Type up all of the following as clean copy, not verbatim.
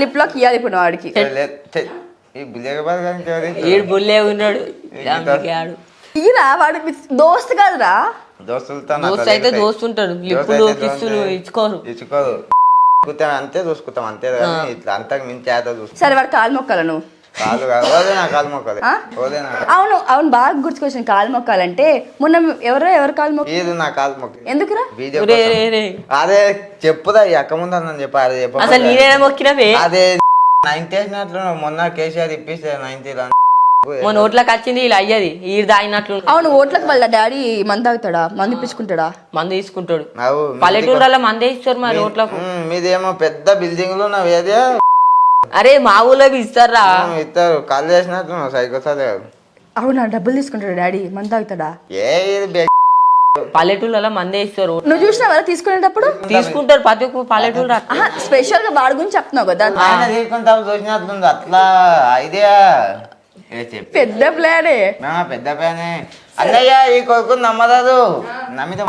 Lip lock ఇవ్వాలి ఇప్పుడు వాడికి. బుల్లే ఉన్నాడు ఇరా వాడు దోస్త్ కాదురా. దోస్త్ అయితే దోస్త్ ఉంటాడు. లిప్పులు కిస్సులు ఇచ్చుకోరు. అంతే చూసుకుంటాం అంతే ఇట్లా అంతకు మించి చూసుకుంటాం. సరే వాడు కాలు మొక్కాల నువ్వు. అవును అవును బాగా గుర్తుకొచ్చిన కాలు మొక్కాలంటే మొన్న ఎవరు కాలు మొక్క నా కాలు మొక్క ఎందుకురా? అదే చెప్పుదా అక్క ముందు అని చెప్పాలి. అసలు నేనే మొక్కినవే. అదే 9th వేసినట్లు మొన్న కేసీఆర్ ఇప్పిస్తే 9th మన ఓట్లకు వచ్చింది ఇలా అయ్యది ఈ తాగినట్లు. అవును ఓట్లకు వాళ్ళ డాడీ మందు తాగుతాడా? మందు ఇప్పించుకుంటాడా? మందు తీసుకుంటాడు. పల్లెటూళ్ళలో మందే ఇస్తారు మరి ఓట్లకు. మీదేమో పెద్ద బిల్డింగ్ లో ఏదే. అరే మా ఊళ్ళో ఇస్తారా? ఇస్తారు కాల్ చేసినట్లు సైకో సరే. అవునా డబ్బులు తీసుకుంటాడు డాడీ మందు తాగుతాడా? పల్లెటూళ్ళలో మందే ఇస్తారు. నువ్వు చూసినా కదా తీసుకునేటప్పుడు? తీసుకుంటారు ప్రతి ఒక్క పల్లెటూరు. స్పెషల్ గా వాడి గురించి చెప్తున్నావు కదా. చూసినట్లుంది అట్లా ఐడియా. పెద్ద ప్లానే. పెద్ద ప్లానే. అన్నయ్య ఈ కొడుకు నమ్మరాదు. నమ్మితే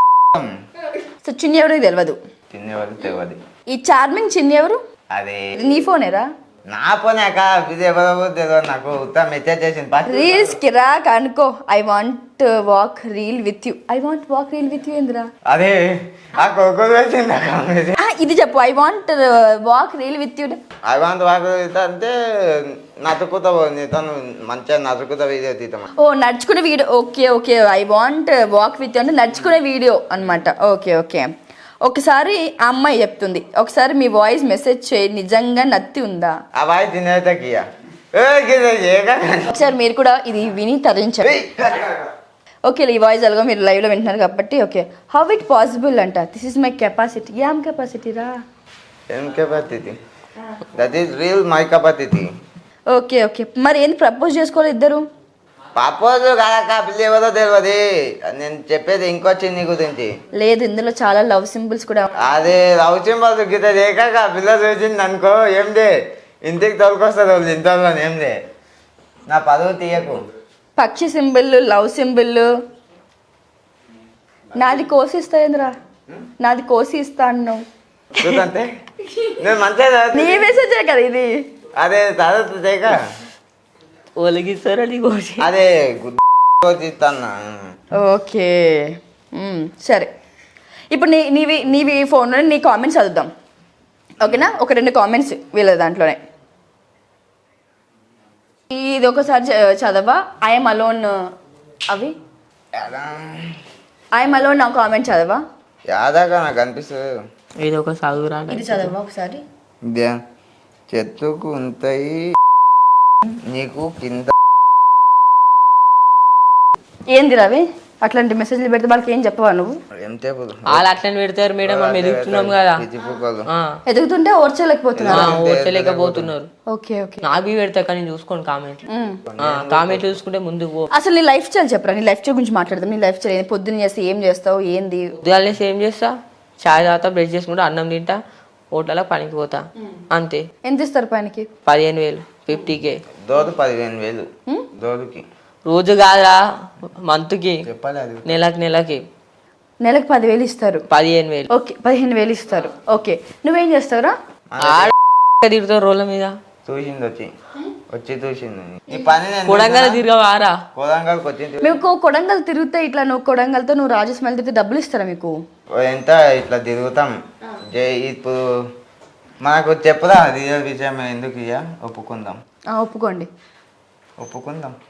చిన్ని ఎవరికి తెలియదు. చిన్ని ఎవరికి తెలియదు. ఈ చార్మింగ్ చిన్ని ఎవరు? అదే నీ ఫోనేరా? నా ఫోనే అక్క. ఇది ఎవరో తెలియదు నాకు. ఉత్తరం మెసేజ్ చేసింది. రీల్స్ కి రా కనుకో. I want walk reel with you. I want walk reel with you ఏందిరా? అదే ఆ కొడుకు వచ్చింది. ఇది చెప్పు. I want walk reel with you. I want walk అంటే నతుకుతా తను మంచిగా నతుకుతా వీడియో తీద్దాం. ఓ నడుచుకునే video. Okay okay. I want walk with you అంటే నడుచుకునే వీడియో అనమాట. Okay okay. ఒకసారి ఆ అమ్మాయి చెప్తుంది ఒకసారి మీ వాయిస్ మెసేజ్ చేయి నిజంగా నత్తి ఉందా? ఆ వాయిస్ తినేతకియా ఒకసారి మీరు కూడా ఇది విని తరించారు. ఓకే ఈ వాయిస్ అలాగో మీరు లైవ్ లో వింటున్నారు కాబట్టి ఓకే. హౌ ఇట్ పాసిబుల్ అంట. This is my capacity. ఏం కెపాసిటీ రా? ఏం capacity? That is real my capacity. Okay okay. మరి ఏంది ప్రపోజ్ చేసుకోవాలి ఇద్దరు? ప్రపోజ్ కాదక్క. పిల్ల ఎవరో తెలియదు. నేను చెప్పేది ఇంకో చిన్ని గురించి. లేదు ఇందులో చాలా లవ్ సింబల్స్ కూడా. అదే లవ్ సింబల్స్ గీత చేయక పిల్ల చూసింది అనుకో ఏందే ఇంటికి తోలుకొస్తుంది వాళ్ళు ఇంట్లో ఏందే. నా పదవి తీయకు. పక్షి సింబల్ లవ్ సింబల్. నాది కోసి ఇస్తా ఏంద్రా? నాది కోసి ఇస్తా అన్నావు చూడంటే నేను మంచిగా నీ మెసేజే కదా ఇది. అదే చదువు చేయక ఒలిగిస్తారని అదే ఇస్తాను. ఓకే సరే. ఇప్పుడు నీవి ఫోన్లో నీ కామెంట్స్ చదువుదాం ఓకేనా? ఒక 2 కామెంట్స్ వీళ్ళ దాంట్లోనే. ఇది ఒకసారి చదవా. ఐఎమ్ అలోన్ అవి ఐఎమ్ అలోన్ నా కామెంట్ చదవా. యాదాగా నాకు అనిపిస్తుంది. ఇది ఒక చదువురా. ఇది చదవా ఒకసారి. చెట్టుకు ఉంటాయి నీకు కింద. ఏంది రవి అట్లాంటి మెసేజ్లు పెడితే వాళ్ళకి ఏం చెప్పవా నువ్వు? వాళ్ళు అట్లని పెడతారు మేడం. మనం ఎదుగుతున్నాం కదా. ఎదుగుతుంటే ఓర్చలేకపోతున్నారు. Okay okay. నాకు పెడతా కానీ చూసుకోండి కామెంట్ చూసుకుంటే ముందుకు. అసలు నీ లైఫ్ స్టైల్ చెప్పరా? నీ లైఫ్ స్టైల్ గురించి మాట్లాడదాం. నీ లైఫ్ స్టైల్ పొద్దున్న చేస్తే ఏం చేస్తావు ఏంది? పొద్దుగాల ఏం చేస్తా? చాయ్ తాగుతా, బ్రష్ చేసుకుంటా, అన్నం తింటా, హోటల్లో పనికి పోతా అంతే. ఎంత ఇస్తారు పనికి? 15,000 50K. దోదు 15,000 దోదుకి. రోజు కాదురా మంత్కి. నెలకి నెలకు 10,000 ఇస్తారు. 15,000. ఓకే 15,000 ఇస్తారు. ఓకే నువ్వేం చేస్తావురా? తిరుగుతావు రోడ్ల మీద. కొడంగల్ తిరగవారా? మీకు కొడంగల్ తిరిగితే ఇట్లా నువ్వు కొడంగల్తో నువ్వు రాజస్మల్ తిరిగితే డబ్బులు ఇస్తారా మీకు? ఎంత ఇట్లా తిరుగుతాం. ఇప్పుడు మనకు చెప్పుదా రియల్ విషయం ఎందుకు ఇయ్య ఒప్పుకుందాం. ఒప్పుకోండి.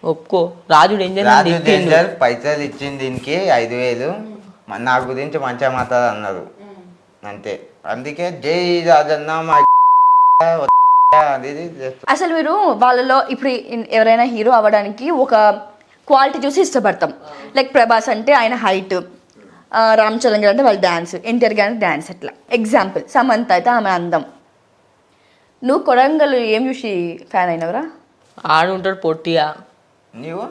ఒప్పుకో. రాజు డేంజర్ పైసలు ఇచ్చింది దీనికి 5,000 నా గురించి మంచిగా మాట్లాడు అన్నారు అంతే. అందుకే జై రాజన్న. అసలు మీరు వాళ్ళలో ఇప్పుడు ఎవరైనా హీరో అవ్వడానికి ఒక క్వాలిటీ చూసి ఇష్టపడతాం. లైక్ ప్రభాస్ అంటే ఆయన హైట్, రామ్ చరణ్ గారు అంటే వాళ్ళ డాన్స్, ఎన్టీఆర్ గారు అంటే డాన్స్. అట్లా ఎగ్జాంపుల్ సమంత అయితే ఆమె అందం. నువ్వు కొడంగల్ ఏం చూసి ఫ్యాన్ అయినవరా? ఆడు ఉంటాడు పొట్టిగా. నీవు?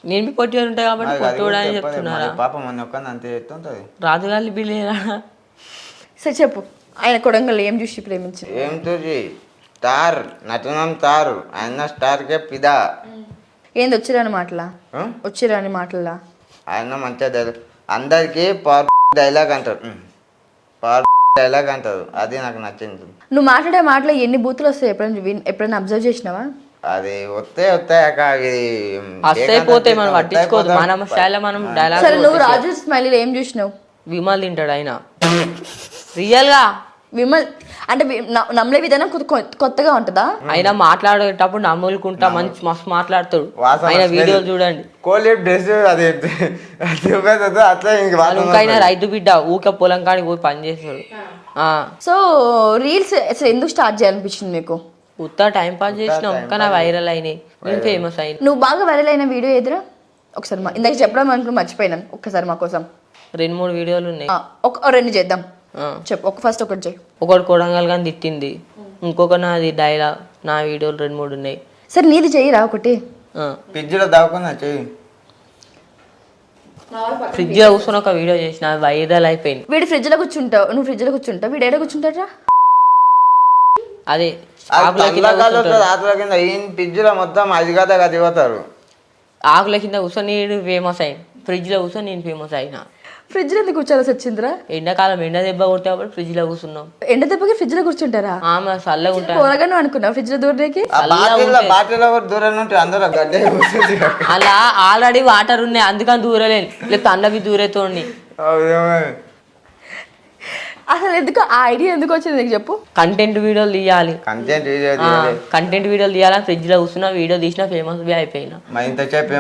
నేను పొట్టిగా ఉంటాయి కాబట్టి పొట్టోడా అని చెప్తున్నారా? పాపం అంతే చెప్తుంటది. రాజుగాలి బిల్లేరా. సరే చెప్పు ఆయన కొడంగల్ ఏం చూసి ప్రేమించారు? ఏం చూసి? స్టార్ నటనం స్టార్. ఆయన స్టార్కే పిదా. ఏంది వచ్చిరాని మాటలా? వచ్చిరాని మాటలా? ఆయన మంచిగా అందరికి పవర్ డైలాగ్ అంటారు. పవర్ డైలాగ్ అంటారు, అది నాకు నచ్చింది. నువ్వు మాట్లాడే మాటలో ఎన్ని బూతులు వస్తాయి ఎప్పుడైనా అబ్జర్వ్ చేసినావా? అది వస్తాయి అక్క, అది వస్తాయి పోతాయి, మనం పట్టించుకోవద్దు. మన స్టైల్లో మనం డైలాగ్. సరే నువ్వు రాజు స్మైలీలో ఏం చూసినావు? విమల్ తింటాడు ఆయన రియల్ గా. విమల్ అంటే నమ్మలే విధానం కొత్తగా ఉంటుందా? ఆయన మాట్లాడేటప్పుడు నమ్ములుకుంటా మంచి మస్తు మాట్లాడతాడు. ఆయన వీడియోలు చూడండి. కోహ్లీ డ్రెస్ అది అట్లా ఇంకైనా రైతు బిడ్డ ఊకే పొలం కాడికి పోయి పని చేస్తాడు. సో రీల్స్ అసలు ఎందుకు స్టార్ట్ చేయాలనిపించింది మీకు? ఉత్తా టైం పాస్ చేసినాం కానీ వైరల్ అయినాయి, నేను ఫేమస్ అయినా. నువ్వు బాగా వైరల్ అయిన వీడియో ఎదురా ఒకసారి ఇందాక చెప్పడం అనుకుని మర్చిపోయినాను, ఒక్కసారి మా కోసం. 2-3 వీడియోలు ఉన్నాయి, రెండు చేద్దాం. చెప్పు, ఫస్ట్ ఒకటి చెయ్యి. ఒకటి కొడంగల్ కానీ తిట్టింది, ఇంకొక నాది డైలాగ్, నా వీడియోలు 2-3 ఉన్నాయి. సరే నీది చెయ్యిరా ఒకటి. ఫ్రిడ్జ్ లో దాక్కున్నా చెయ్యి. ఫ్రిడ్జ్ లో కూర్చొని ఒక వీడియో చేసిన, వైరల్ అయిపోయింది. వీడు ఫ్రిడ్జ్ లో కూర్చుంటావు, నువ్వు ఫ్రిడ్జ్ లో కూర్చుంటావు, వీడు ఏడ కూర్చుంటారా? అదే రాత్రుల కింద ఈ ఫ్రిడ్జ్ లో మొత్తం అది కదా దిగుతారు. ఆకుల కింద కూర్చొని ఫేమస్ అయింది, ఫ్రిడ్జ్ లో కూర్చొని నేను ఫేమస్ అయినా. ఫ్రిడ్జ్ లో ఎందుకు కూర్చోాల్సి వచ్చిందిరా? ఎండాకాలం ఎండ దెబ్బ కొట్టేప్పుడు ఫ్రిడ్జ్ లో కూర్చున్నాం. ఎండ దెబ్బకి ఫ్రిడ్జ్ లో కూర్చుంటారా? చల్లగా ఉంటా. త్వరగా అనుకున్నావు ఫ్రిడ్జ్ లో దూరడానికి? అలా ఆల్రెడీ వాటర్ ఉన్నాయి అందుకని దూరలేను, లేకపోతే అన్నవి దూరేతోండి. అసలు ఎందుకు ఆ ఐడియా ఎందుకు వచ్చింది నీకు చెప్పు? కంటెంట్ వీడియోలు తీయాలి, కంటెంట్ వీడియోలు తీయాలని ఫ్రిడ్జ్ లో కూర్చున్నా, వీడియో తీసినా ఫేమస్ బి అయిపోయినా. ఇంతసేపు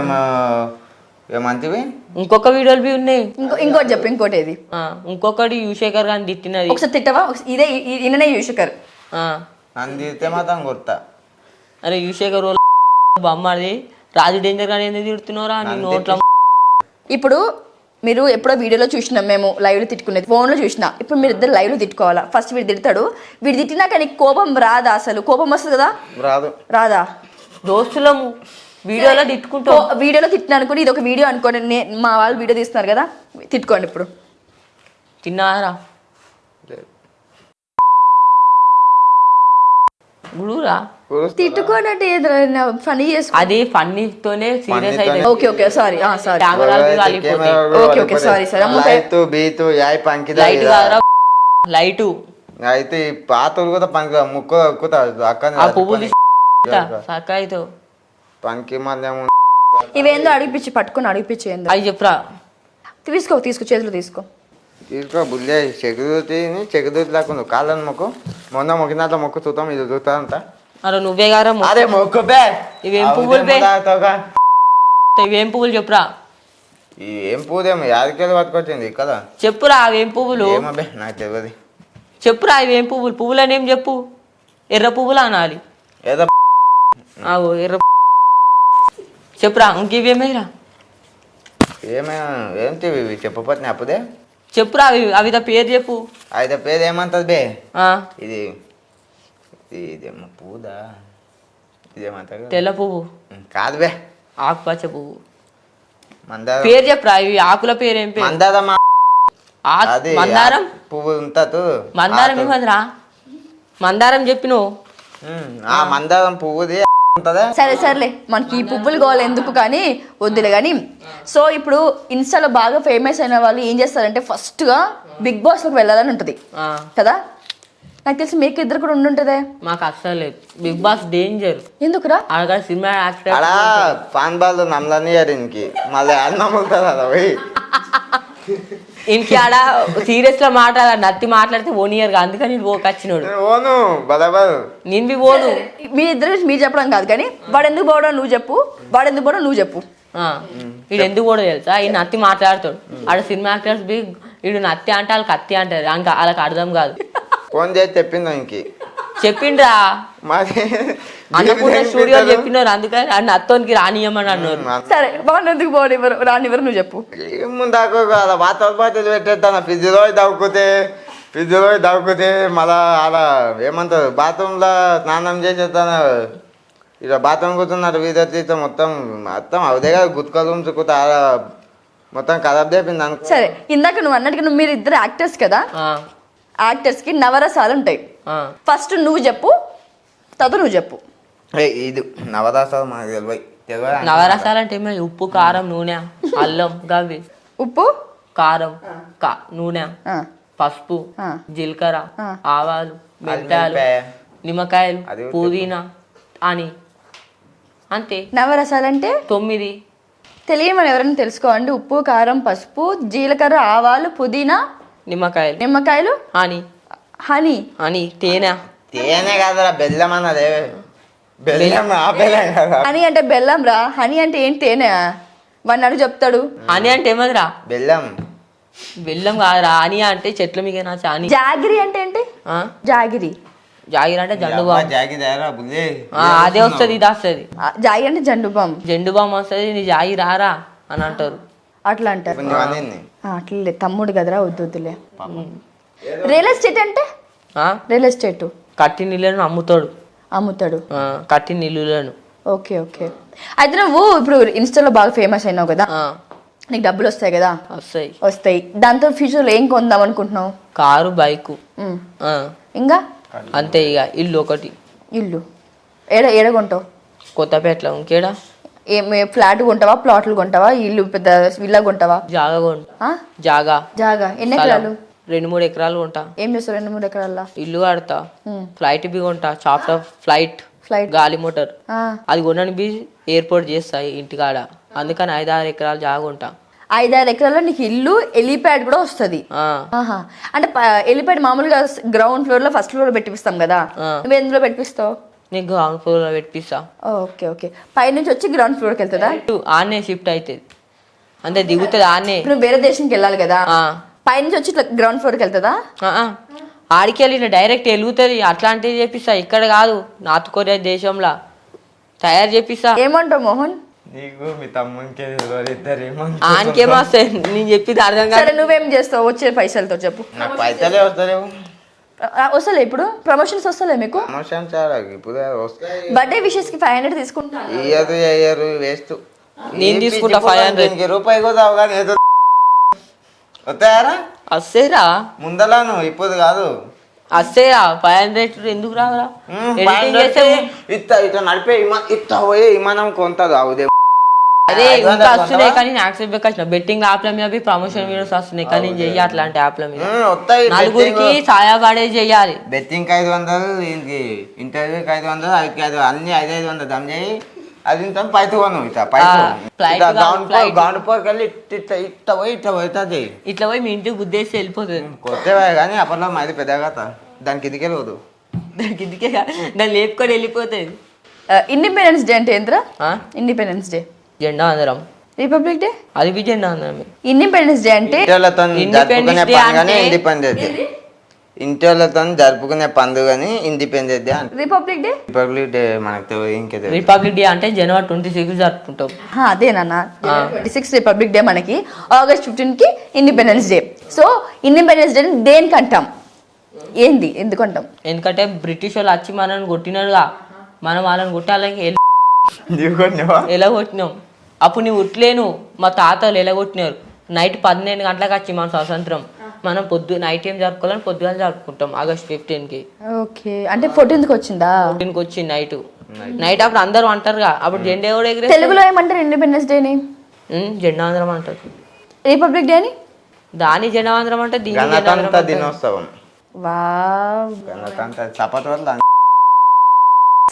ఏమంటివి ఇంకొక వీడియోలు బి ఉన్నాయి. ఇంకోటి చెప్పు, ఇంకోటి ఏది? ఇంకొకటి యువశేఖర్ గాని తిట్టినది. ఒకసారి తిట్టవా? ఇదే ఈయననే యువశేఖర్. నన్ను తిడితే మాత్రం గుర్తా. అరే యువశేఖర్ బొమ్మది రాజు డేంజర్ గాని ఎందుకు తిడుతున్నారా నీ నోట్లో. ఇప్పుడు మీరు ఎప్పుడో వీడియోలో చూసినాం మేము, లైవ్లో తిట్టుకునేది ఫోన్లో చూసినా. ఇప్పుడు మీరు ఇద్దరు లైవ్లో తిట్టుకోవాలా? ఫస్ట్ వీడు తిడతాడు, వీడు తిట్టినాక నీకు కోపం రాదా? అసలు కోపం వస్తుంది కదా? రాదా? దోస్తులము వీడియోలో తిట్టుకుంటా, వీడియోలో తిట్టిన అనుకోండి, ఇది ఒక వీడియో అనుకోండి, మా వాళ్ళు వీడియో తీస్తున్నారు కదా, తిట్టుకోండి. ఇప్పుడు తిన్నారా గుడురా తిట్టుకోనంటే ఫనీ చేసుకో. అది ఫన్నీతోనే సీరియస్ అయితే. Okay okay sorry sorry okay okay sorry sorry. Light అయితే పాతలు కూడా పనికి ముక్కు ఆ పువ్వులు సకాయితో పనికి మళ్ళీ ఇవేందో అడిగిపించి పట్టుకొని అడిగిపించి ఏందో అవి చెప్పురా. తీసుకో చేతిలో తీసుకో బుల్లే చెకుదూతి లేకుండా కాళ్ళని మొక్కు, మొన్న మొక్కినంత మొక్కు చూద్దాం, ఇది చూస్తానంట. అరే నువ్వే గారా అదే మొక్కు బే. ఇవేం పువ్వులు ఇవేం పువ్వులు చెప్పురా. ఏం పువ్వుదేమో యాదకెళ్ళి పట్టుకొచ్చింది కదా, చెప్పురా అవేం పువ్వులు. ఏమో నాకు తెలియదు, చెప్పురా ఇవేం పువ్వులు. పువ్వులని ఏం చెప్పు. ఎర్ర పువ్వులు అనాలి. ఏదో ఎర్ర చెప్పురా. ఇంకేమేరా ఏంటి చెప్పపోతే అప్పుడే చెప్పురా. అవి పేరు చెప్పు. అయితే పేరు ఏమంటది బే? ఇది ఇదేమో పువ్వుదా, ఇదేమంటారు? తెల్ల పువ్వు కాదు బే, ఆకుపచ్చ పువ్వు. మందారం పేరు చెప్పురా. ఇవి ఆకుల పేరు ఏం పేరు? మందారం పువ్వు ఉంటుంది. మందారం ఏమదిరా? మందారం చెప్పిన మందారం పువ్వుది. సరే సరేలే, మనకి ఈ పువ్వులు కావాలి ఎందుకు కానీ వద్దులే కానీ. సో ఇప్పుడు ఇన్స్టాలో బాగా ఫేమస్ అయిన వాళ్ళు ఏం చేస్తారంటే ఫస్ట్ గా బిగ్ బాస్ లోకి వెళ్ళాలని ఉంటుంది కదా. నాకు తెలిసి మీకు ఇద్దరు కూడా ఉండుంటదే. మాకు అస్సలు లేదు. Bigg Boss danger. ఎందుకురా? అక్కడ సినిమా యాక్టర్ అలా పాన్ బాల్ నమ్మలని ఇంకి మళ్ళీ నమ్ముతుంది కదా పోయి ఇంటికి ఆడ సీరియస్ లో నత్తి మాట్లాడితే ఓనియర్ గా, అందుకని వచ్చినోడు ఓను బరాబర్. నేను బి ఓను. మీ ఇద్దరు మీరు చెప్పడం కాదు కానీ వాడు ఎందుకు పోవడం నువ్వు చెప్పు, వాడు ఎందుకు పోవడం నువ్వు చెప్పు. వీడు ఎందుకు కూడా తెలుసా, ఈ నత్తి మాట్లాడుతాడు. ఆడ సినిమా యాక్టర్స్ బి వీడు నత్తి అంటే వాళ్ళకి కత్తి అంటారు, ఇంకా వాళ్ళకి అర్థం కాదు. ఫోన్ చేసి చెప్పిందా ఇంకి? చెప్పిండ్రా అన్నపూర్ణ స్టూడియో చెప్పినారు, అందుకని నత్తోనికి రానియమని అన్నారు. సరే వాడిని ఎందుకు పోనివ్వరు, రానివ్వరు నువ్వు చెప్పు. ఏముందాకు వాతావరణ పాటలు పెట్టేస్తాను, ఫ్రిడ్జ్లో దవ్వుకుతే మళ్ళా అలా ఏమంటారు బాత్రూంలో స్నానం చేసేస్తాను. ఇలా బాత్రూమ్ కూర్చున్నారు వీధి మొత్తం అవుదే కదా గుత్కలు చుక్కుతా మొత్తం ఖరాబ్ చేపింది అనుకో. సరే ఇందాక నువ్వు అన్నట్టుగా మీరు ఇద్దరు యాక్టర్స్ కదా, యాక్టర్స్ కి నవరసాలు ఉంటాయి. ఫస్ట్ నువ్వు చెప్పు, తర్వాత నువ్వు చెప్పు. ఇది నవరసాలు మనకు తెలియదు. నవరసాలు అంటే ఉప్పు కారం నూనె అల్లం గవి. ఉప్పు కారం నూనె పసుపు ఆ. జీలకర్ర ఆ. ఆవాలు మెంతాలు మిరపకాయ. నిమ్మకాయలు అది కూడా పుదీనా అని అంతే నవరసాలంటే 9 తెలియమని ఎవరైనా తెలుసుకోండి. ఉప్పు, కారం, పసుపు, జీలకర్ర, ఆవాలు, పుదీనా, నిమ్మకాయలు నిమ్మకాయలు, హనీ హనీ. హనీ తేనె తేనె కాదురా బెల్లం అన్నదే బెల్లం ఆ బెల్లం కదా హనీ అంటే బెల్లం రా. హనీ అంటే ఏంటి? తేనె. వాడిని అడుగు చెప్తాడు. హనీ అంటే ఏమదిరా? బెల్లం బెల్లం కాదురా. హనీ అంటే చెట్ల మీద నాచే హనీ. జాగిరి అంటే ఏంటి? ఆ? జాగిరి. జాగిరి అంటే జండు బామ్. జాగిదారా బుద్ధి అదే వస్తుంది ఇది వస్తుంది. జాగిరి అంటే జండు బామ్. జెండు బామ్ వస్తుంది నీ జాగి రారా అని అంటారు. అట్లా అంటారు. కొంచెం అనింది అట్లే తమ్ముడు కదరా, వద్దు వద్దులే. రియల్ ఎస్టేట్ అంటే? ఆ? రియల్ ఎస్టేట్ కట్టి నీళ్ళను అమ్ముతాడు. అమ్ముతాడు. కట్టి నీళ్ళను. Okay okay. అయితే నువ్వు ఇప్పుడు ఇన్స్టాలో బాగా ఫేమస్ అయినావు కదా, నీకు డబ్బులు వస్తాయి కదా? వస్తాయి. వస్తాయి. దాంతో ఫ్యూచర్లో ఏం కొందాం అనుకుంటున్నావు? కారు బైకు ఉమ్. ఇంకా అంతే. ఇక ఇల్లు ఒకటి. ఇల్లు ఏడ కొంటావు? కొత్తపేటలో ఇంకేడా ఫ్లాట్ కొంటావా, ప్లాట్లు కొంటావా, ఇల్లు పెద్ద విల్లా కొంటావా? జాగా కొంటా. ఆ? జాగా జాగా ఎన్ని ఎకరాలు? 2-3 ఎకరాలు కొంటా. ఏం చేస్తావు 2-3 ఎకరాల్లో? ఇల్లు కడతా. ఫ్లైట్ బి కొంటా. చాప్టర్ ఫ్లైట్ గాలి మోటార్ అది కొనని బి ఎయిర్పోర్ట్ చేస్తాయి ఇంటికాడ. అందుకని 5-6 ఎకరాలు జాగా ఉంటా. 5-6 ఎకరాల్లో నీకు ఇల్లు, ఎలిప్యాడ్ కూడా వస్తుంది. అంటే ఎలిప్యాడ్ మామూలుగా గ్రౌండ్ ఫ్లోర్ లో ఫస్ట్ ఫ్లోర్ పెట్టిస్తాం కదా, నువ్వు ఎందులో పెట్టిస్తావు? నీకు గ్రౌండ్ ఫ్లోర్ లో పెట్టిస్తా. Okay okay. పైనుంచి వచ్చి గ్రౌండ్ ఫ్లోర్కి వెళ్తుందా? ఆనే షిఫ్ట్ అవుతుంది అంతే. దిగుతుంది ఆనే. ఇప్పుడు నువ్వు వేరే దేశంకి వెళ్ళాలి కదా, పైనుంచి వచ్చి ఇట్లా గ్రౌండ్ ఫ్లోర్కి వెళ్తుందా? ఆడికి వెళ్ళి డైరెక్ట్ వెలుగుతుంది. అట్లాంటివి చేపిస్తా. ఇక్కడ కాదు, నార్త్ కొరియా దేశంలో తయారు చేపిస్తా. ఏమంటావు మోహన్? నీకు మీ తమ్మునికి ఇద్దరు ఆనికేమొస్తాయి నేను చెప్పింది అర్థం కాదు. సరే నువ్వేం చేస్తావు వచ్చే పైసలతో చెప్పు. నాకు పైసలే వస్తలేవు. వస్తలే ఇప్పుడు ప్రమోషన్స్ వస్తలే మీకు? ప్రమోషన్ చాలా ఇప్పుడు వస్తాయి. బర్త్డే విషెస్ కి 500 తీసుకుంటా. ఇయ్యరు వేస్ట్. నేను తీసుకుంటా 500 రూపాయి కూడా అవగానే ఏదో వస్తాయారా వస్తేరా ముందలాను ఇప్పుడు కాదు. వస్తేరా 500 ఎందుకు రావరా? ఇట్లా నడిపే ఇట్లా పోయి విమానం కొంతది అవుదే. అదే ఇంకా వస్తున్నాయి కానీ నాకు యాక్సెప్ట్ వచ్చిన బెట్టింగ్ యాప్ల మీద ప్రమోషన్ వీడియోస్ వస్తున్నాయి కానీ నేను చెయ్యి అట్లాంటి యాప్ల మీద. నలుగురికి సాయపడే చెయ్యాలి. బెట్టింగ్ 500, ఇంటర్వ్యూకి 500, అవికి 500, అన్ని 500 దమ్ చేయి. అది ఇంత పైకి పోను ఇట్లా గౌండ్ పోర్కి వెళ్ళి ఇట్లా పోయి ఇట్లా పోతుంది. ఇట్లా పోయి మీ ఇంటికి గుద్దేసి వెళ్ళిపోతుంది. కొత్తవే కానీ అప్పట్లో మాది పెద్దగా దానికి ఇదికే లేదు. దానికి ఇందుకే దాన్ని లేపుకొని వెళ్ళిపోతుంది. ఇండిపెండెన్స్ డే అంటే ఏంట్రా? ఇండిపెండెన్స్ డే జెండా అందరం. రిపబ్లిక్ డే అది బి జెండా అందరం. ఇండిపెండెన్స్ డే అంటే జరుపుకునే పండుగని ఇండిపెండెన్స్ డే. ఇంటితో జరుపుకునే పండుగని independence day. Republic day? Republic day మనకు ఇంకే. రిపబ్లిక్ డే అంటే January 26 జరుపుకుంటాం. అదేనా? 26 రిపబ్లిక్ డే, మనకి August 15 కి independence day. So independence day దేనికి అంటాం? ఏంది ఎందుకంటాం? ఎందుకంటే బ్రిటిష్ వాళ్ళు వచ్చి మనల్ని కొట్టినారుగా, మనం వాళ్ళని కొట్టాలని ఎలా కొట్టినాం. అప్పుడు నువ్వు ఉట్లేను, మా తాతలు ఎలా కొట్టినారు. నైట్ 12 గంటలకు వచ్చి మన స్వాతంత్రం. మనం నైట్ ఏం జరుపుకోవాలని పొద్దుగా జరుపుకుంటాం August 15 కి. ఓకే, అంటే 14th కి వచ్చిందా? 14 కి వచ్చింది నైట్. అప్పుడు అందరూ అంటారుగా, అప్పుడు జెండా కూడా ఎగిరే. తెలుగులో ఏమంటారు ఇండిపెండెన్స్ డేని? జెండా ఆంధ్రం అంటారు. రిపబ్లిక్ డేని? దాని జెండా ఆంధ్రం అంటే దీని గణతంత్ర దినోత్సవం. వావ్, గణతంత్ర చప్పట్లు.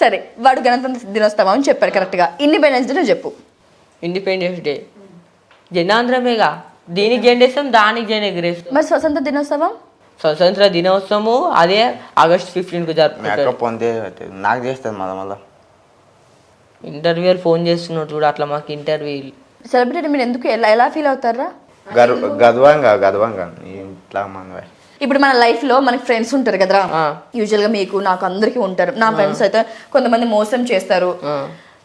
సరే, వాడు గణతంత్ర దినోత్సవం అని చెప్పారు కరెక్ట్ గా. ఇండిపెండెన్స్ డే చెప్పు. ఇండిపెండెన్స్ డే జెండాంధ్రమేగా. దీనికి జెండేస్తాం, దానికి జెండా ఎగిరేస్తాం. మరి స్వతంత్ర దినోత్సవం? స్వతంత్ర దినోత్సవము అదే August 15 కు జరుపుకుంటారు. నాకు చేస్తుంది మళ్ళీ ఇంటర్వ్యూలు ఫోన్ చేస్తున్నాడు చూడు, అట్లా మాకు ఇంటర్వ్యూ. సెలబ్రిటీ మీరు ఎందుకు ఎలా ఫీల్ అవుతారా? గర్వంగా ఇట్లా మనవే. ఇప్పుడు మన లైఫ్ లో మనకి ఫ్రెండ్స్ ఉంటారు కదరా, యూజువల్ గా మీకు నాకు అందరికి ఉంటారు. నా ఫ్రెండ్స్ అయితే కొంతమంది మోసం చేస్తారు.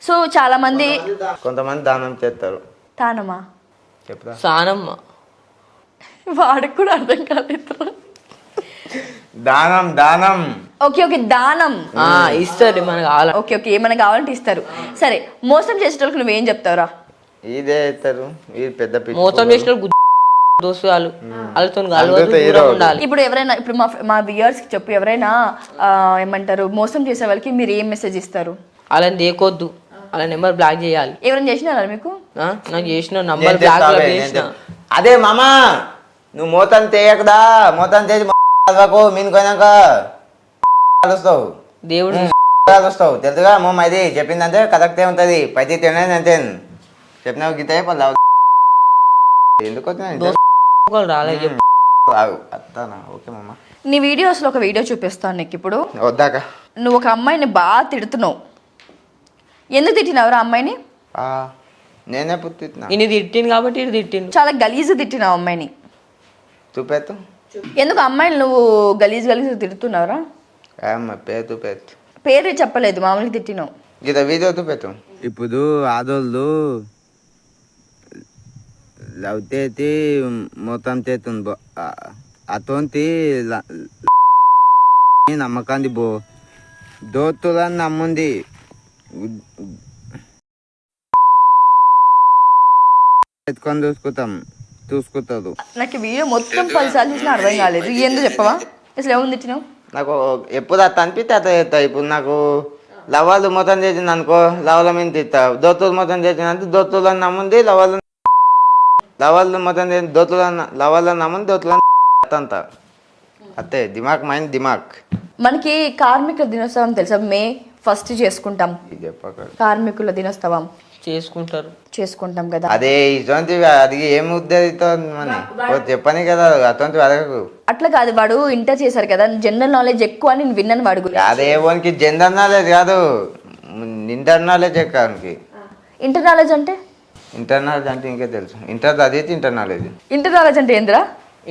సో చాలా మంది, కొంతమంది దానం చేస్తారు. తానమా? చెప్తా. సానమ్మ. వాడికి కూడా అర్థం కాదు. దానం. ఓకే ఓకే, దానం ఇస్తారు మనకు కావాలి. ఓకే ఓకే, ఏమైనా కావాలంటే ఇస్తారు. సరే, మోసం చేసేటోళ్ళకి నువ్వేం చెప్తావురా? ఇదే ఇస్తారు. ఇది పెద్ద మోసం చేసిన దోస్తులు వాళ్ళతో ఉండాలి. ఇప్పుడు ఎవరైనా, ఇప్పుడు మా వ్యూయర్స్ కి చెప్పు, ఎవరైనా ఏమంటారు మోసం చేసే వాళ్ళకి మీరు ఏం మెసేజ్ ఇస్తారు? వాళ్ళని దేకొద్దు, వాళ్ళ నెంబర్ బ్లాక్ చేయాలి. ఎవరైనా చేసినారా మీకు? నాకు చేసిన నంబర్ బ్లాక్ చేసిన. అదే మామా నువ్వు మూతం చేయకదా, మూతం చేసి చదవకు, మీనుకోయినాక కలుస్తావు, దేవుడు కలుస్తావు తెలుసుగా. మొమ్మ ఇది చెప్పిందంటే కరెక్టే ఉంటుంది. పైకి తినలేదు అంతే చెప్పినావు గీత ఎందుకు రాలేదు చెప్పు. అత్తానా? ఓకే మమ్మ. నీ వీడియోస్లో ఒక వీడియో చూపిస్తాను నీకు ఇప్పుడు. వద్దాక నువ్వు ఒక అమ్మాయిని బాగా తిడుతున్నావు. ఎందుకు తిట్టినావురా అమ్మాయిని? నేనే పుట్టినా. ఇన్ని తిట్టింది కాబట్టి ఇది తిట్టింది. చాలా గలీజ్ తిట్టినావు అమ్మాయిని. చూపెత్తు. ఎందుకు అమ్మాయిని నువ్వు గలీజ్ తిడుతున్నావురా? పేరు చూపెత్తు. పేరు చెప్పలేదు, మామూలుగా తిట్టినావు. గీత వీడియో చూపెత్తు. ఇప్పుడు ఆదోళ్ళు లవ్ చేతి మొత్తం చేతుంది అతోంటి నమ్మకాన్ని బో దోతులని నమ్ముంది ఎత్తుకొని చూసుకుంటారు. నాకు వీడియో మొత్తం 10 సార్లు చూసినా అర్థం కాలేదు. ఎందుకు చెప్పవా? అసలు ఏముంది తిట్టినావు? నాకు ఎప్పుడు అట్లా అనిపిస్తే అట్లా చేస్తా. ఇప్పుడు నాకు లవాళ్ళు మొత్తం చేసింది అనుకో, లవల మీద తిస్తా. దోతులు మొత్తం చేసిందంటే దోతులని నమ్ముంది, లవాళ్ళు మొత్తం చేసి లవాళ్ళని నమ్ముంది, దోతులని అంతా అంతే. దిమాక్ మైండ్ దిమాక్. మనకి కార్మికుల దినోత్సవం తెలుసా? May 1 చేసుకుంటాం. కార్మికుల దినోత్సవం చేసుకుంటాం కదా. అదే ఇటువంటి అది ఏం ఉద్దేశితోంది చెప్పని కదా, అటువంటి అడగకు. అట్లా కాదు, వాడు ఇంటర్ చేశారు కదా, జనరల్ నాలెడ్జ్ ఎక్కువ అని నేను విన్నాను. వాడు అదే ఓనికి జనరల్ నాలెడ్జ్ కాదు, ఇంటర్ నాలెడ్జ్ ఎక్కడానికి. ఇంటర్ నాలెడ్జ్ అంటే? ఇంటర్ నాలెడ్జ్ అంటే ఇంకే తెలుసు. ఇంటర్ చదివితే ఇంటర్ నాలెడ్జ్. ఇంటర్ నాలెడ్జ్ అంటే ఏందిరా?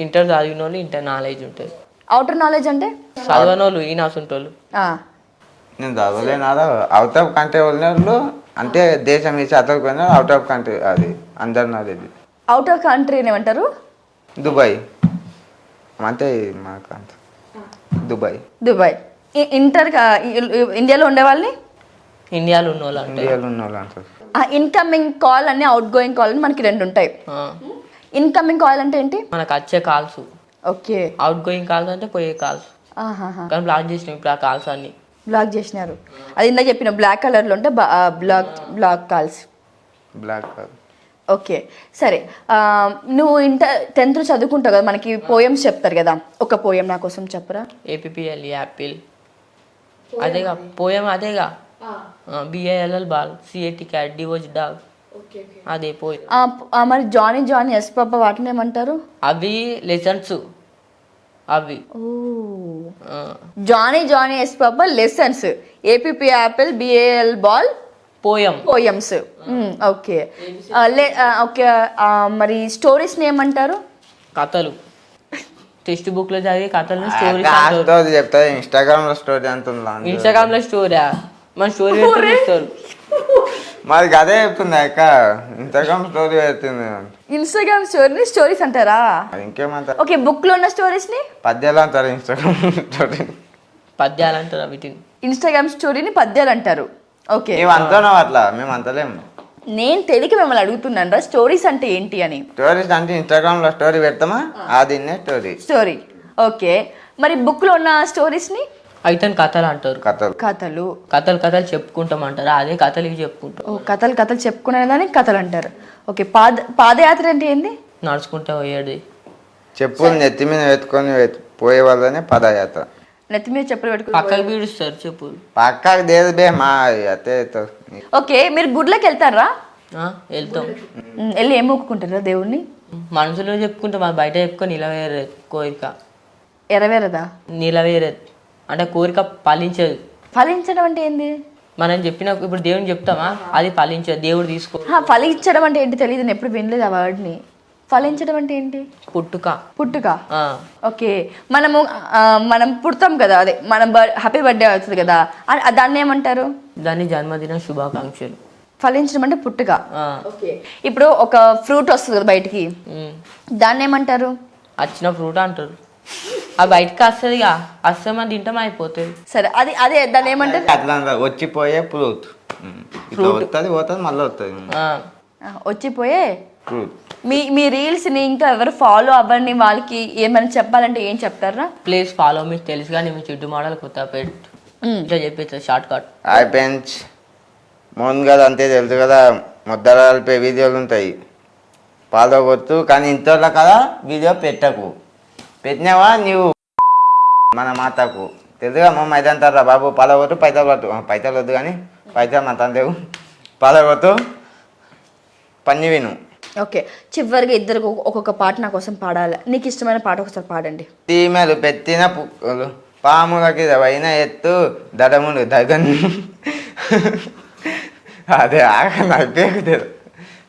ఇంటర్ చదివిన వాళ్ళు ఇంటర్ నాలెడ్జ్ ఉంటుంది. అవుటర్ నాలెడ్జ్ అంటే? చదవని వాళ్ళు ఈ నాసుంటోళ్ళు. నేను చదవలేనారా. అవుట్ ఆఫ్ కంట్రీ వాళ్ళు అంటే దేశం ఇచ్చి అతకపోయినా అవుట్ ఆఫ్ కంట్రీ, అది అందరు నాలెడ్జ్. అవుట్ ఆఫ్ కంట్రీ ఏమంటారు? దుబాయ్ అంటే మాకు అంత దుబాయ్. ఇంటర్ ఇండియాలో ఉండే వాళ్ళని ఇండియాలో ఉన్న వాళ్ళు అంటారు. ఇన్కమింగ్ కాల్ అని అవుట్ గోయింగ్ కాల్ అని మనకి 2 ఉంటాయి. ఇన్కమింగ్ కాల్ అంటే ఏంటి? మనకు వచ్చే calls. Okay. Out going calls అంటే పోయే కాల్స్. కానీ బ్లాక్ చేసినాం ఇప్పుడు ఆ కాల్స్ అన్ని. బ్లాక్ చేసినారు. అది ఇందా చెప్పిన బ్లాక్ కలర్లో ఉంటే black calls. Black call. Okay సరే. నువ్వు 10th చదువుకుంటావు కదా, మనకి పోయమ్స్ చెప్తారు కదా, ఒక పోయం నా కోసం చెప్పరా? APPL యాపిల్ అదేగా పోయం, అదేగా. BALL ball, CAT cat, DOG dog, అదే పోయం. మరి జానీ ఎస్ పాప వాటిని ఏమంటారు? అవి లెసన్స్. అవి Johnny yes papa lessons, APP apple, BAL ball poems. Okay okay. మరి స్టోరీస్ ని ఏమంటారు? కథలు. టెక్స్ట్ బుక్ లో చదివే కథలు స్టోరీస్ చెప్తా. ఇన్స్టాగ్రామ్ లో స్టోరీ అంటుందా? ఇన్స్టాగ్రామ్ లో స్టోరీయా? మన స్టోరీ పెడతారు. మాది అదే చెప్తుంది అక్క, ఇన్స్టాగ్రామ్ స్టోరీ పెడుతుంది. ఇన్స్టాగ్రామ్ స్టోరీస్ అంటారా? ఇంకేమంటారు? ఓకే. బుక్ లో ఉన్న స్టోరీస్ ని పద్యాలు అంటారు. ఇన్స్టాగ్రామ్ స్టోరీ పద్యాలు అంటారు. వీటిని ఇన్స్టాగ్రామ్ స్టోరీని పద్యాలు అంటారు. ఓకే. మేము అంటున్నాం అట్లా, మేము అంతలేము. నేను తెలియక మిమ్మల్ని అడుగుతున్నాను రా, స్టోరీస్ అంటే ఏంటి అని. స్టోరీస్ అంటే ఇన్స్టాగ్రామ్ లో స్టోరీ పెడతామా, అది స్టోరీ. ఓకే. మరి బుక్ లో ఉన్న స్టోరీస్ ని అయితే కథలు అంటారు. కథలు చెప్పుకుంటాం అంటారు. అదే కథలు ఇవి చెప్పుకుంటాం. కథలు చెప్పుకునేదాన్ని కథలు అంటారు. ఓకే. పాదయాత్ర అంటే ఏంది? నడుచుకుంటా పోయేది. చెప్పులు నెత్తి మీద పెట్టుకొని పోయే వాళ్ళనే పదయాత్ర. నెత్తి మీద చెప్పులు పెట్టుకుని పక్కకు పీడుస్తారు చెప్పులు. పక్కకు దేదు బే మా అతే. ఓకే. మీరు గుడ్లకి వెళ్తారా? వెళ్తాం. వెళ్ళి ఏం మొక్కుకుంటారా దేవుణ్ణి? మనసులో చెప్పుకుంటాం, అది బయట చెప్పుకొని నిలవేరేది కోరిక. ఎరవేరదా? నిలవేరేది అంటే కోరిక ఫలించదు. ఫలించడం అంటే ఏంది? మనం చెప్పిన ఇప్పుడు దేవుని చెప్తామా, అది ఫలించదు. దేవుడు తీసుకో. ఫలించడం అంటే ఏంటి తెలియదు, నేను ఎప్పుడు వినలేదు ఆ వర్డ్ని. ఫలించడం అంటే ఏంటి? పుట్టుక. ఓకే. మనం పుడతాం కదా, అదే మనం హ్యాపీ బర్త్డే అవుతుంది కదా, దాన్ని ఏమంటారు? దాన్ని జన్మదిన శుభాకాంక్షలు. ఫలించడం అంటే పుట్టుక. ఇప్పుడు ఒక ఫ్రూట్ వస్తుంది కదా బయటికి, దాన్ని ఏమంటారు? వచ్చిన ఫ్రూట్ అంటారు. అది బయటకి వస్తుందిగా, వస్తే మనం తింటాం అయిపోతుంది. సరే, అదే దాన్ని ఏమంటారు? అట్లా వచ్చిపోయే ఫ్రూట్. వస్తుంది పోతుంది మళ్ళీ వస్తుంది. వచ్చిపోయే ఫ్రూట్. మీ రీల్స్ ని ఇంకా ఎవరు ఫాలో అవ్వండి, వాళ్ళకి ఏమైనా చెప్పాలంటే ఏం చెప్తారా? Please follow me. తెలుసు కానీ మీ చుట్టూ మోడల్ కొత్తపేట ఇట్లా చెప్పేది short cut. Hi friends, Mohan గారు అంతే తెలుసు కదా, ముద్దలు కలిపే వీడియోలు ఉంటాయి. ఫాలో కొట్టు, కానీ ఇంట్లో కదా వీడియో పెట్టకు. పెట్టినావా నీవు మన మాతకు తెలుసుగా మా మైదా అంటారా బాబు, ఫాలో కొట్టు పైసలు పట్టు. పైసలు వద్దు కానీ పైసలు మా తండ్రి ఫాలో కొట్టు పని విను. ఓకే, చివరిగా ఇద్దరు ఒక్కొక్క పాట నా కోసం పాడాలి. నీకు ఇష్టమైన పాట ఒకసారి పాడండి. తీమెలు పెట్టిన పుక్కలు పాములకి వైన ఎత్తు దడములు దగన్. అదే నడిపేది.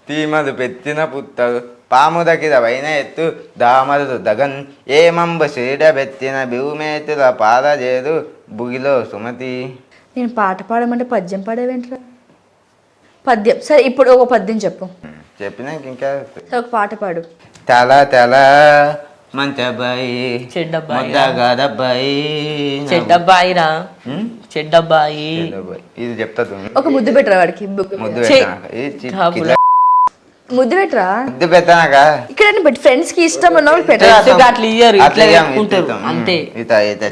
తీమలు పెట్టిన పుత్తలు పాములకి వైన ఎత్తు దామలు దగన్ ఏమంబ శ్రీడ పెట్టిన భూమేతుల పాదజేదు బుగిలో సుమతి. నేను పాట పాడమంటే పద్యం పాడేవేంట్రా? పద్యం సరే, ఇప్పుడు ఒక పద్యం చెప్పు. చెప్పినాక ఇంకా సరే, ఒక పాట పాడు. తెల తెల మంచబ్బాయి చెడ్డబ్బాయి చెడ్డబ్బాయి చెడ్డబ్బాయి ఇది చెప్తా ఒక ముద్దు పెట్టరా వాడికి. ముద్దు ముద్దు పెట్టరా? ముద్దు పెట్టానాక ఇక్కడ పెట్టి ఫ్రెండ్స్ కి ఇష్టం ఉన్న వాళ్ళు పెట్టరా. అట్లా ఇయ్యరు, ఇట్లా పెట్టుకుంటారు అంతే.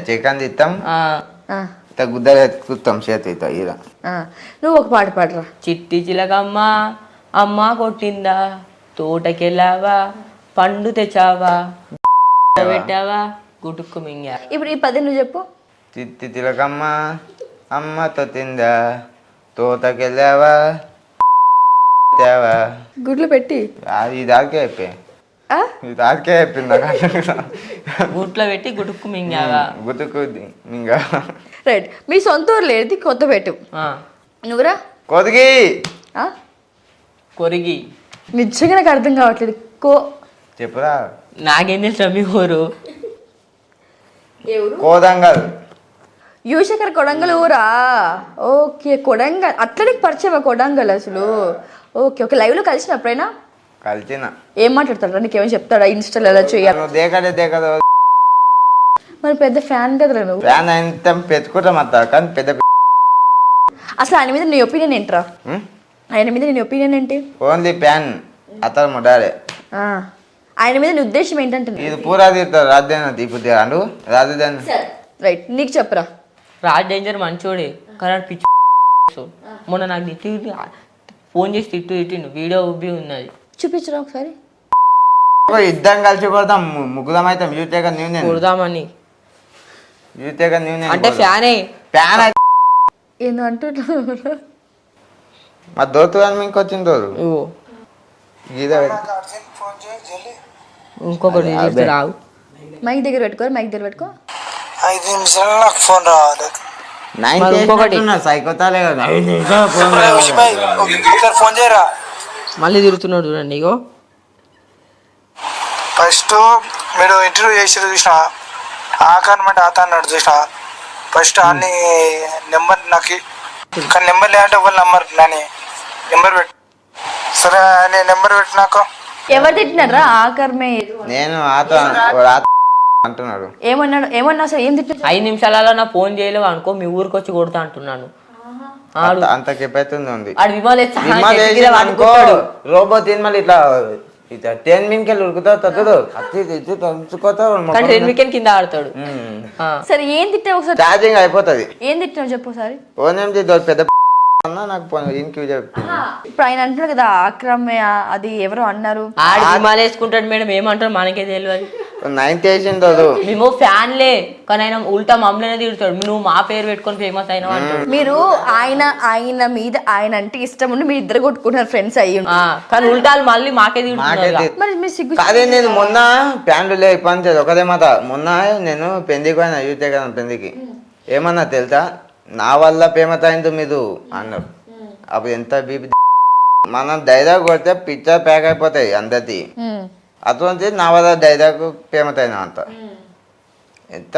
చికెన్ తిత్తాం, ఆ, గుద్దలు ఎత్తుకుతాం చేతి ఇలా. నువ్వు ఒక పాట పాడరా. చిట్టి చిలకమ్మ అమ్మ కొట్టిందా, తోటకెళ్ళావా పండు తెచ్చావా పెట్టావా గుటుక్కు మింగా. ఇప్పుడు ఈ పద్యం నువ్వు చెప్పు. చిట్టి తిలకమ్మ అమ్మతో తిందా, తోటకెళ్ళావా తేవా. గుడ్లు పెట్టి అది దానికే అయిపోయి ఆ? ఇది దానికే అయిపోయింది గుట్లో పెట్టి గుటుక్కు మింగావా. గుతుకు ఇంకా రైట్. మీ సొంత ఊరు లేదు, కొత్త పెట్టు. నువ్వురా. కొదిగి ఆ? కొరిగి. నిజంగా నాకు అర్థం కావట్లేదు. చెప్పురా. నాకేం తెలుసు మీ ఊరు? కోదంగల్. యువశేఖర్ కొడంగల్ ఊరా? ఓకే, కొడంగల్. అట్లా నీకు పరిచయమా కొడంగల్ అసలు? Okay okay. లైవ్ లో కలిసిన ఎప్పుడైనా? కలిసిన. ఏం మాట్లాడతాడా? నీకేమో చెప్తాడా ఇన్స్టాలో ఎలా చేయాలి? దేకదే మరి పెద్ద ఫ్యాన్ కదరా నువ్వు. ఫ్యాన్ అంత పెట్టుకుంటాం అంత, కానీ పెద్ద అసలు ఆయన మీద నీ ఒపీనియన్ ఏంట్రా? ఆయన మీద నీ ఒపీనియన్ ఏంటి? ఓన్లీ ప్యాన్ అతను ముడాలే. ఆయన మీద నీ ఉద్దేశం ఏంటంటే? ఇది పూరా తీరుతారు రాజధాని తీపుద్ది అండు రాజధాని. రైట్, నీకు చెప్పరా. రాజ్ డేంజర్ మంచోడే, కానీ పిచ్చి. మొన్న నాకు తిట్టి ఫోన్ చేసి తిట్టిండు, వీడియో ఉబ్బి ఉన్నది. చూపించరా ఒకసారి. ఇద్దరం కలిసి కొడతాం, ముగ్గురం అయితే యూతేగా నేను కొడదామని. యూతేగా నేను అంటే ఫ్యానే. ఫ్యాన్ అయితే ఏందో అంటున్నా. మా దోస్తు కానీ మీకు వచ్చింది రోజు గీత ఇంకొకటి రావు. మైక్ దగ్గర పెట్టుకో, మైక్ దగ్గర పెట్టుకో. 5 నిమిషాలు నాకు ఫోన్ రావాలి. ఇంకొకటి సైకోతాలే కదా. ఒకసారి ఫోన్ చేయరా. మళ్ళీ తిరుగుతున్నాడు చూడండి. ఇగో ఫస్ట్ మీరు ఇంటర్వ్యూ చేసి చూసిన ఆకానమాట ఆత అన్నాడు చూసిన. ఫస్ట్ అన్ని నెంబర్ నాకు, కానీ నెంబర్ లేదంటే ఒక నెంబర్ నాని నెంబర్ పెట్టు. సరే నేను నెంబర్ పెట్టినాక ఎవరు తిట్టినారా? ఆకర్మే. నేను అంటున్నాడు. ఏమన్నాడు? ఏమన్నా అసలు ఏం తిట్టినా? 5 నిమిషాలలో నా ఫోన్ చేయలేవు అనుకో, మీ ఊరికి వచ్చి కొడతా అంటున్నాను. అంత కెపాసిటీ ఉంది. ఆడు అనుకో రోబో తిని మళ్ళీ ఇట్లా 10 మినిట్కి ఉరుకుతావు తగ్గుడు కానీ 10 మినిట్ కింద ఆడతాడు. సరే, ఏం తిట్టావు ఒకసారి? ఛార్జింగ్ అయిపోతుంది. ఏం తిట్టావు చెప్పు ఒకసారి. ఓనేం పెద్ద నాకు ఇంటికి చెప్తుంది. ఇప్పుడు ఆయన అంటున్నాడు కదా ఆక్రమే, అది ఎవరో అన్నారు. ఆడు విమాలు వేసుకుంటాడు మేడం, ఏమంటారు మనకే తెలియదు. 9th వేసింది రోజు. మేము ఫ్యాన్లే, కానీ ఆయన ఉల్టా మమ్మల్ని తిడతాడు. నువ్వు మా పేరు పెట్టుకొని ఫేమస్ అయినావు అంటాడు. మీరు ఆయన మీద ఆయన అంటే ఇష్టం ఉండి మీరు ఇద్దరు కొట్టుకుంటున్నారు ఫ్రెండ్స్ అయ్యి. కానీ ఉల్టాలు మళ్ళీ మాకే తిడుతున్నారు. మరి మీరు సిగ్గు. అదే నేను మొన్న ప్యాంటు లే పని ఒకదే మాట. మొన్న నేను పెళ్లికి పోయినా యూతే కదా పెళ్లికి. ఏమన్నా తెలుసా, నా వల్ల ఫేమస్ అయింది మీరు అన్నారు. అప్పుడు ఎంత బీపీ. మనం డైలాగ్ కొడితే పిక్చర్ ప్యాక్ అయిపోతాయి అందరిది. అటువంటి నా వల్ల డైలాగ్ ఫేమస్ అయినా అంత ఎంత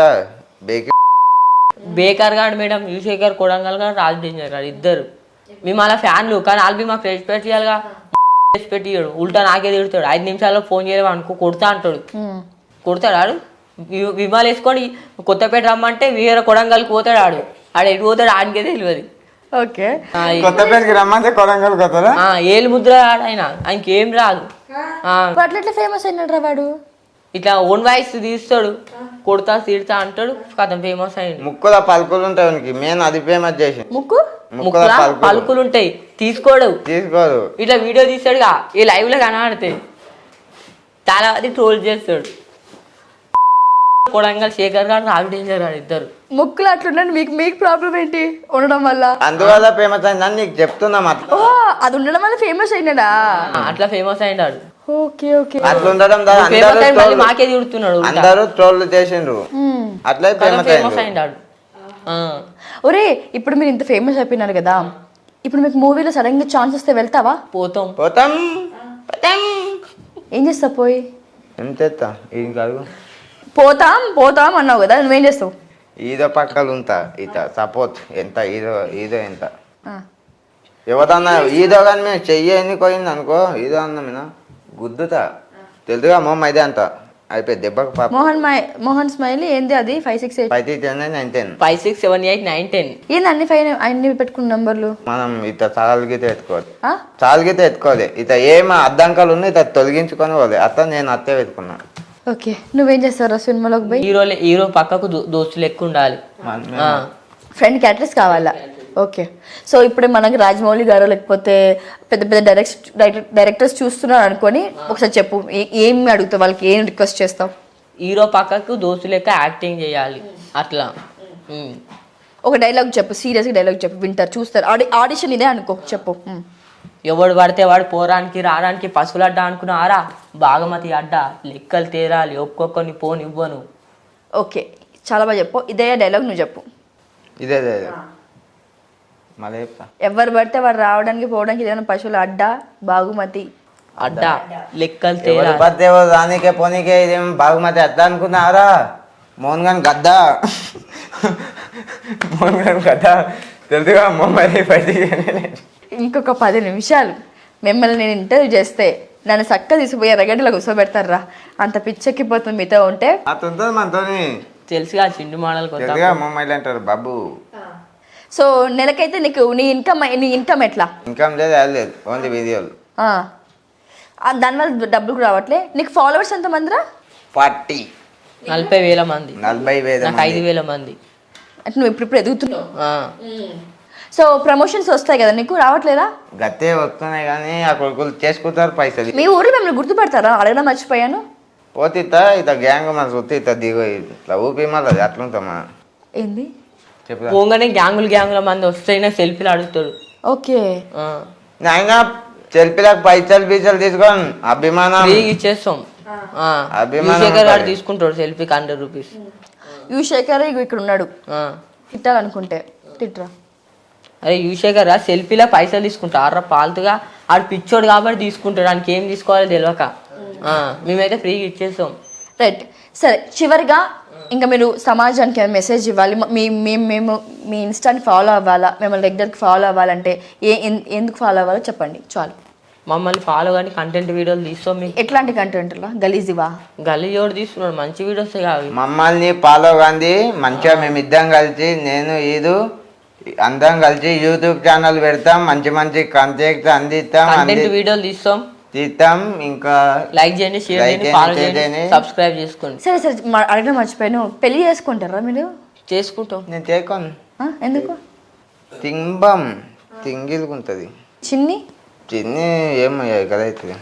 బేకార్ గాడు మేడం. యువశేఖర్ కొడంగల్ గారు, రాజ్ డేంజర్ గారు ఇద్దరు మేము అలా ఫ్యాన్లు. కానీ వాళ్ళు మాకు రెస్పెక్ట్ ఇవ్వాలిగా. రెస్పెక్ట్ ఇవ్వడు, ఉల్టా నాకే తిడతాడు. 5 నిమిషాల్లో ఫోన్ చేయలేము అనుకో కొడతా అంటాడు. కొడతాడు ఆడు. విమాలు వేసుకొని కొత్తపేట రమ్మంటే వీర కొడంగల్కి పోతాడు. ఆడు ఎటు పోతాడు ఆడికే తెలియదు. ఓకే, కొత్తపేటకి రమ్మంటే కొడంగల్ కొత్తదా ఏలు ముద్ర ఆయన, ఆయనకి ఏం రాదు. అట్లా ఫేమస్ అయినాడు వాడు. ఇట్లా ఓన్ వాయిస్ తీస్తాడు, కొడతా తీడతా అంటాడు, కథం ఫేమస్ అయ్యింది. ముక్కుల పలుకులు ఉంటాయి, మెయిన్ అది ఫేమస్ చేసి. ముక్కుల పలుకులు ఉంటాయి, తీసుకోడు. తీసుకోదు. ఇట్లా వీడియో తీస్తాడుగా, ఈ లైవ్ లో కనబడతాయి. చాలా మంది ట్రోల్ చేస్తాడు. కొడంగల్ శేఖర్ గారు రావి డేంజర్ గారు ఇద్దరు ముక్కులు అట్లుండండి, మీకు మీకు ప్రాబ్లం ఏంటి ఉండడం వల్ల? అందువల్ల ఫేమస్ అయిందని నీకు చెప్తున్నాం. అట్లా ఓ అది ఉండడం వల్ల ఫేమస్ అయినాడా? అట్లా ఫేమస్ అయినాడు. Okay okay. అట్లా ఉండడం ద్వారా ఫేమస్ అయి మళ్ళీ మాకే తిడుతున్నాడు. అందరూ ట్రోల్ చేసిండ్రు, అట్లా ఫేమస్ ఫేమస్ అయినాడు. ఒరే ఇప్పుడు మీరు ఇంత ఫేమస్ అయిపోయినారు కదా, ఇప్పుడు మీకు మూవీలో సడన్ గా ఛాన్స్ వస్తే వెళ్తావా? పోతాం. పోతాం. ఏం చేస్తావు పోయి? ఏం చేస్తా ఏం కాదు. పోతాం పోతాం అన్నావు కదా, నువ్వేం చేస్తావు? ఈదో పక్కలు ఉంటా ఇత సపోజ్ ఎంత ఈదో ఎంత ఆ. ఎవరన్నా ఈదో కానీ మేము చెయ్యి ఎన్ని పోయింది అనుకో, ఈదో అన్న మీద గుద్దుతా తెలుదుగా మొమ్మ ఇదే అంత అయిపోయి దెబ్బకు పాప. మోహన్ స్మైలీ ఏంది అది? 5 6 8 5 10 9 10 5 6 7 8 9 10 ఏంది అన్ని 5 అన్ని పెట్టుకున్న నంబర్లు? మనం ఇత చాలు గీత ఎత్తుకోవాలి, ఆ? చాలు గీత ఎత్తుకోవాలి. ఇత ఏం అద్దంకాలు ఉన్నాయి ఇత తొలగించుకొని పోలే. అత్త నేను అత్తే పెట్టుకున్నా. ఓకే నువ్వేం చేస్తావు సినిమాలోకి పోయి? హీరో పక్కకు దోస్తులు ఎక్కువ ఉండాలి. ఫ్రెండ్ క్యారెక్టర్స్ కావాలా? ఓకే. సో ఇప్పుడు మనకి రాజమౌళి గారు లేకపోతే పెద్ద పెద్ద డైరెక్టర్స్ చూస్తున్నారు అనుకొని ఒకసారి చెప్పు, ఏం అడుగుతావు వాళ్ళకి, ఏం రిక్వెస్ట్ చేస్తావు? హీరో పక్కకు దోస్తు లెక్క యాక్టింగ్ చేయాలి అట్లా. ఒక డైలాగ్ చెప్పు, సీరియస్గా డైలాగ్ చెప్పు, వింటారు చూస్తారు. ఆడిషన్ ఇదే అనుకో, చెప్పు. ఎవడు పడితే వాడు పోరానికి రావడానికి పశువులు అడ్డా అనుకున్నారా? బాగమతి అడ్డా లెక్కలు తేరాలి, ఒక్కొక్కరిని పోనివ్వను. ఓకే చాలా బాగా చెప్పు. ఇదే డైలాగ్ నువ్వు చెప్పు. ఇదే మళ్ళీ చెప్తా. ఎవరు పడితే వాడు రావడానికి పోవడానికి ఏదైనా పశువుల అడ్డా బాగుమతి అడ్డా లెక్కలు ఎవరు తేరాలి. పడితే ఎవరు రానికే పోనీకే ఇదేం బాగుమతి అద్దా అనుకున్నారా? మోహన్ గాని గద్దా, మోహన్ గాని గద్దా తెలుసుగా మమ్మల్ని బయటికి. ఇంకొక 10 నిమిషాలు మిమ్మల్ని నేను ఇంటర్వ్యూ చేస్తే నన్ను చక్కగా తీసుకుపోయి ఎర్రగడ్డలో కూర్చోబెడతారా? అంత పిచ్చెక్కిపోతుంది మీతో ఉంటే. అట్లా ఉంటుంది మనతోని. తెలుసుగా చిండు మోడల్ కొత్త. తెలుసుగా మమ్మల్ని అంటారు బాబు. సో నెలకైతే నీకు నీ ఇన్కమ్ ఎట్లా? ఇన్కమ్ లేదు, అది లేదు, ఓన్లీ వీడియోలు. దానివల్ల డబ్బులు కూడా రావట్లే. నీకు ఫాలోవర్స్ ఎంతమందిరా? 40,000 మంది. 40,000 నాకు 5,000 మంది. అంటే నువ్వు ఇప్పుడు ఎదుగుతున్నావు. సో ప్రమోషన్స్ వస్తాయి కదా, నీకు రావట్లేదా? గతే వస్తున్నాయి కానీ ఆ కొడుకులు చేసుకుంటారు పైసలు. మీ ఊర్లో మిమ్మల్ని గుర్తుపడతారా? అడగడం మర్చిపోయాను. పోతే ఇత గ్యాంగ్ మన సుత్తి ఇత దిగు ఇట్లా ఊపి మళ్ళీ అట్లుంటామా? ఏంది చెప్పుదా పోగానే గ్యాంగుల మంది వస్తేనే సెల్ఫీలు అడుగుతాడు. ఓకే. అయినా సెల్ఫీలకు పైసలు బీసలు తీసుకొని అభిమానం ఫ్రీగా ఇచ్చేస్తాం. శేఖర్ గారు తీసుకుంటాడు సెల్ఫీకి 100 రూపీస్. శేఖర్ ఇక్కడ ఉన్నాడు, తిట్టాలనుకుంటే తిట్టరా? అరే శేఖర్ సెల్ఫీలో పైసలు తీసుకుంటారా పాల్తుగా? ఆడు పిచ్చోడు కాబట్టి తీసుకుంటాడు, దానికి ఏం తీసుకోవాలో తెలియక. మేమైతే ఫ్రీగా ఇచ్చేస్తాం. రైట్. సరే చివరిగా ఇంకా మీరు సమాజానికి మెసేజ్ ఇవ్వాలి. మేము మీ ఇన్స్టాని ఫాలో అవ్వాలా, మిమ్మల్ని రెగ్యులర్కి ఫాలో అవ్వాలంటే ఎందుకు ఫాలో అవ్వాలో చెప్పండి చాలు. మమ్మల్ని ఫాలో కానీ కంటెంట్ వీడియోలు తీస్తాం. మీకు ఎట్లాంటి కంటెంట్లా? గలీజివా? గలీజోడు తీస్తున్నాడు, మంచి వీడియోస్ కాదు. మమ్మల్ని ఫాలో కానీ మంచిగా మేము ఇద్దరం కలిసి నేను ఈదు అందరం కలిసి యూట్యూబ్ ఛానల్ పెడతాం, మంచి మంచి కంటెంట్ అందిస్తాం, కంటెంట్ వీడియోలు తీస్తాం. ఇంకా లైక్ చేయండి, షేర్ చేయండి, ఫాలో చేయండి, సబ్స్క్రైబ్ చేసుకోండి. సరే సరే అడగడం మర్చిపోయాను, పెళ్లి చేసుకుంటారా మీరు? చేసుకుంటాం. నేను చేయకోను. ఎందుకు? తింబం తింగిలుకుంటుంది. చిన్ని ఏమయ్యా కదా అవుతుంది,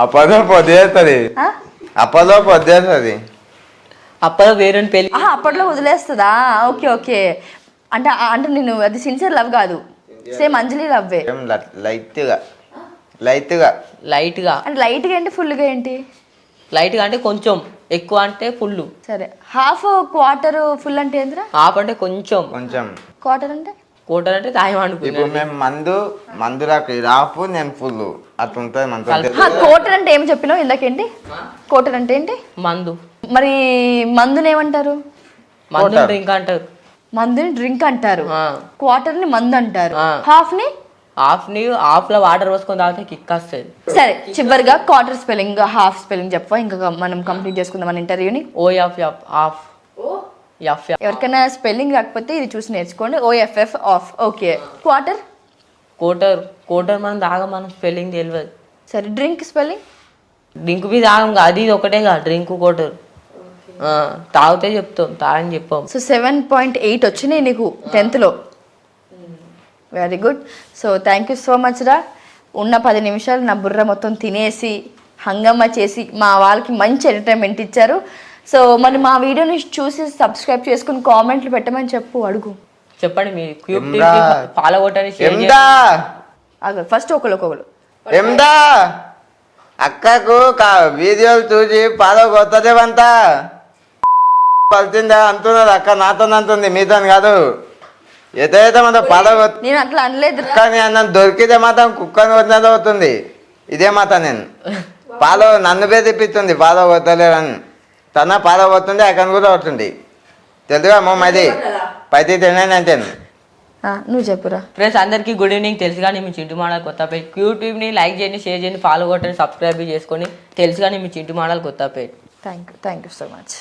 అప్పదో పొద్దేస్తుంది, అప్పదో పొద్దేస్తుంది. అప్పలో వేరే పెళ్లి అప్పట్లో వదిలేస్తుందా? Okay okay. అంటే నేను అది సిన్సియర్ లవ్ కాదు, సేమ్ అంజలి లవ్వే. లైట్గా అంటే లైట్గా ఏంటి ఫుల్గా ఏంటి? లైట్గా అంటే కొంచెం, ఎక్కువ అంటే ఫుల్. సరే హాఫ్ క్వార్టర్ ఫుల్ అంటే ఏంద్రా? హాఫ్ అంటే కొంచెం, క్వార్టర్ అంటే కోటర్ అంటే తాయం అనుకో. ఇప్పుడు మేము మందులకు రాపు నేను ఫుల్ అట్లా ఉంటుంది మనతో. కోటర్ అంటే ఏమి చెప్పినావు ఇందాకేంటి? కోటర్ అంటే ఏంటి? మందు. మరి మందుని ఏమంటారు? మందు డ్రింక్ అంటారు. మందుని డ్రింక్ అంటారు, క్వార్టర్ ని మందు అంటారు, హాఫ్ లో వాటర్ పోసుకొని తాగితే కిక్ వస్తుంది. సరే చివరిగా క్వార్టర్ స్పెల్లింగ్ హాఫ్ స్పెల్లింగ్ చెప్పా, ఇంకా మనం కంప్లీట్ చేసుకుందాం మన ఇంటర్వ్యూని. హాఫ్. ఎవరికైనా స్పెల్లింగ్ రాకపోతే ఇది చూసి నేర్చుకోండి. OFF of. ఓకే. కోటర్ మనం స్పెల్లింగ్ తెలియదు. సరే డ్రింక్ స్పెల్లింగ్? డ్రింక్ మీద తాగం, అది ఒకటే కాదు డ్రింక్ కోటర్. తాగితే చెప్తాం, తాగని చెప్పాం. సో 7.8 వచ్చినాయి నీకు 10th లో. Very good. So thank you so much రా. ఉన్న 10 నిమిషాలు నా బుర్ర మొత్తం తినేసి హంగామా చేసి మా వాళ్ళకి మంచి ఎంటర్టైన్మెంట్ ఇచ్చారు. సో మరి మా వీడియోని చూసి సబ్స్క్రైబ్ చేసుకుని కామెంట్లు పెట్టమని అడుగు. చెప్పండి మీ క్యూబ్ టీవీ ఫాలో కొట్టండి, షేర్ చేయండి. ఎందా ఫస్ట్ ఒకరు ఎందా అక్కకు వీడియోలు చూసి పాలో కొత్తదేవంతా పలిచిందా అంటున్నది అక్క, నాతో అంటుంది, మీతో కాదు. ఎదైతే మాత్రం పాలో నేను అట్లా అనలేదు. కానీ నన్ను దొరికితే మాత్రం కుక్కని వదిలేది అవుతుంది. ఇదే మాట నేను పాలో నన్ను బెదిరిపిస్తుంది, పాలో కొత్తలేదని. తన పాలో పోతుంది, అక్కని కూడా అవుతుంది. తెలుగుగా అది పైతే తినంటే నువ్వు చెప్పురా. ఫ్రెండ్స్ అందరికీ గుడ్ ఈవినింగ్. తెలుసు కానీ మీ చింటు మోడల్ కొత్త పేజ్ క్యూబ్ టీవీని లైక్ చేయండి, షేర్ చేయండి, ఫాలో కొట్టండి, సబ్స్క్రైబ్ చేసుకొని. తెలుసు కానీ మీ చింటు మోడల్ కొత్త page. Thank you so much.